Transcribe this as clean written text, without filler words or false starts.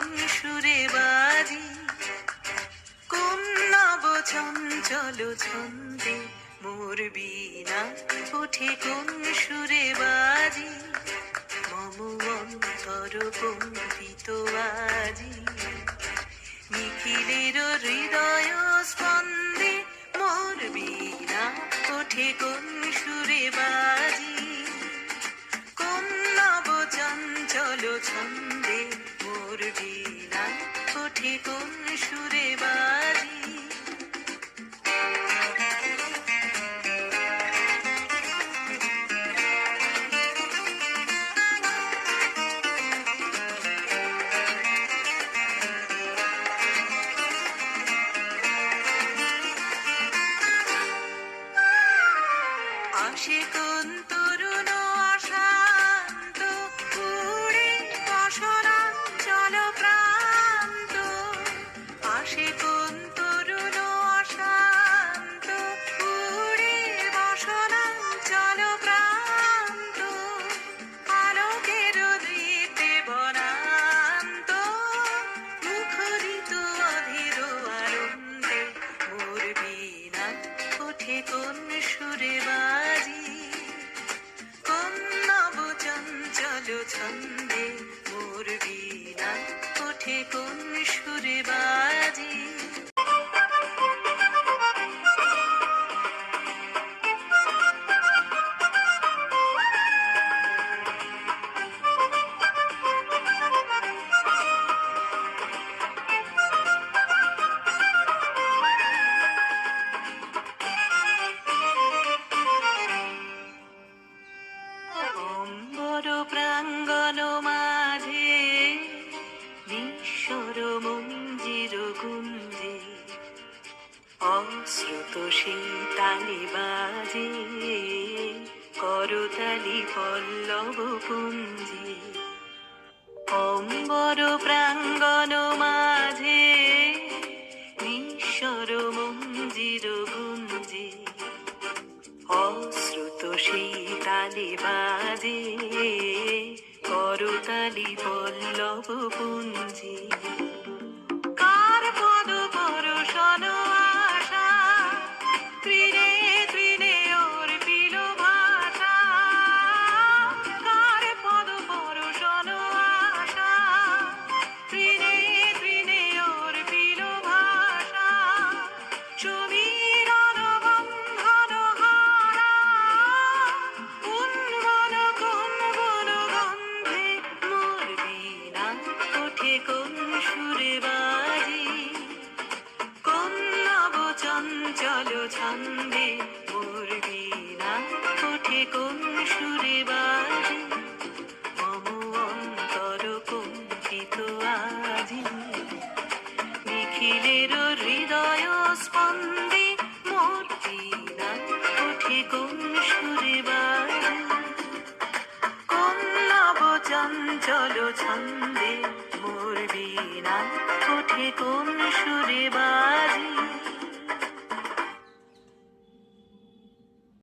কোন সুরে বাজি, কোন নব চঞ্চল ছন্দে মোর বীণা ওঠে কোন সুরে বাজি, মম অন্তর কম্পিত আজি। নিখিলের হৃদয় স্পন্দে মোর বীণা ওঠে কোন সুরে বাজি, কোন নব চঞ্চল ছন্দে মোর বীণা ওঠে কোন সুরে বাজি। আসে কোন তরুণ অশান্ত উড়ে বসনাঞ্চল প্রান্ত, আসে কোন তরুণ অশান্ত উড়ে বসনাঞ্চল প্রান্ত, আলোকের দীপ্তে বনান্ত মুখরিত অধীর আনন্দে মোর বীণা ওঠে কোন সুরে বাজি, কোন নব চঞ্চল ছন্দে মোর বীণা ওঠে কোন সুরে বাজি। অম্বর প্রাঙ্গণ মাঝে নিঃস্বর মঞ্জির গুঞ্জে, অশ্রুত সেই তালি বাজে করতালি পল্লব পুঞ্জে। অম্বর প্রাঙ্গণ মাঝে নিঃস্বর মঞ্জির গুঞ্জে, অশ্রুত সেই তালি বাজে করতালি পল্লব পুঞ্জে। কার পদ পরশন আশা তৃণে তৃণে অর্পিল ভাষা, কার পদ পরশন আশা তৃণে তৃণে অর্পিল ভাষা, সমীরণ বন্ধন হারা উন্মন কুম্ভন গন্ধে মোর বীণা ওঠে কোন সুরে বাজি, কোন নব চঞ্চল ছন্দে মোর বীণা ওঠে কোন সুরে বাজি, মম অন্তর কম্পিত আজি। নিখিলের হৃদয় স্পন্দে মোর বীণা ওঠে কোন সুরে বাজি, কোন নব চঞ্চল ছন্দে মোর বীণা ওঠে কোন সুরে বাজি।